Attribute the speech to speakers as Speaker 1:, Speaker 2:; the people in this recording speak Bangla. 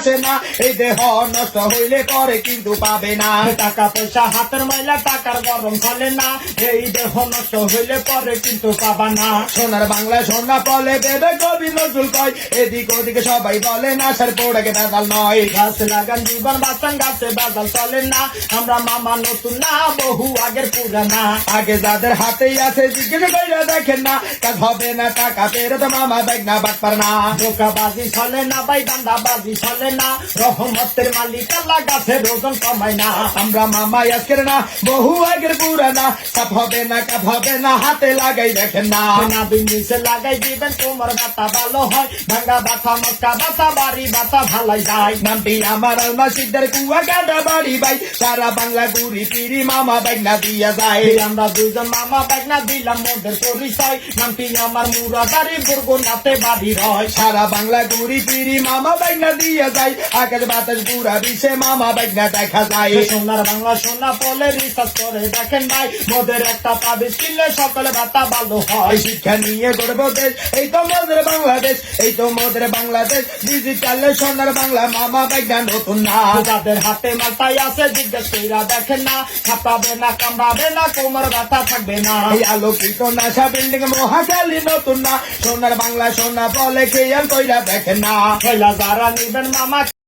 Speaker 1: আসে না, এই দেহ নষ্ট হইলে পরে কিন্তু পাবে না।
Speaker 2: টাকা পয়সা হাতের ময়লা, টাকার গরম চলে না, এই দেহ নষ্ট হইলে পরে কিন্তু পাবা না।
Speaker 1: সোনার বাংলা সোনা বলে বেবে কবি নজরুল কয়, এদিক ওদিকে সবাই বলে না সার পোড়াকে বেদাল নয়।
Speaker 2: গাছ লাগান জীবন বাঁচান, গাছে বাজাল চলে না, আমরা মামা নতুন না, বহু আগের পুরানা।
Speaker 1: আগে যাদের হাতেই আছে জিজ্ঞেস কইরা দেখেন না, কাজ হবে না টাকা ফেরত মামা ব্যাগ না বাটপার না।
Speaker 2: ধোকাবাজি চলে না ভাই, দান্দাবাজি চলে না, রহমতের মালিক আল্লাহ, গাছের ওজন কমায় না।
Speaker 1: আমরা মামা আজকের না, বহু আগের পুরানা, কাপ হবে না কাপ হবে না, হাতে লাগাই দেখেন না।
Speaker 2: নাবিন নিচে লাগাই দিবেন, তোমার বাতা ভালো হয়, ভাঙ্গা বাতা মস্কা বাতা বাড়ি বাতা ভালাই যায়।
Speaker 1: নামটি আমার আলমা সিদ্ধার কুয়া কাটা বাড়ি ভাই, সারা বাংলা গুড়ি পিড়ি মামা ব্যাগ না দিয়া যায়।
Speaker 2: আমরা দুজন মামা ব্যাগ না দিলাম মোদের পরিচয়, নামটি আমার মুরাদারি বরগুনাতে বাড়ি রয়।
Speaker 1: সারা বাংলা গুড়ি পিড়ি মামা ব্যাগ না দিয়া যায়, আকাশ বাতাস পুরা বিশ্বে মামা ব্যাগ না দেখা যায়।
Speaker 2: সোনার বাংলা সোনা বলে রিসার্চ করে দেখেন ভাই, মোদের একটা তাবিজ কিনলে সকলে বাতা ভালো হয়।
Speaker 1: শিক্ষা নিয়ে গড়বো দেশ, এই তো মোদের বাংলাদেশ, এই তো মোদের বাংলাদেশ, ডিজিটালে সোনার বাংলা মামা ব্যাগ না নতুন না।
Speaker 2: যাদের হাতে মাথায় আছে জিজ্ঞেস কইরা দেখেন না, ছাপাবে না কামড়াবে না, কোমর ব্যথা থাকবে না।
Speaker 1: এই আলোকিত নাসা বিল্ডিং মহাখালী নতুন না, সোনার বাংলা সোনা বলে খেয়াল কইরা দেখেন না।
Speaker 2: পয়লা যারা নিবেন মামা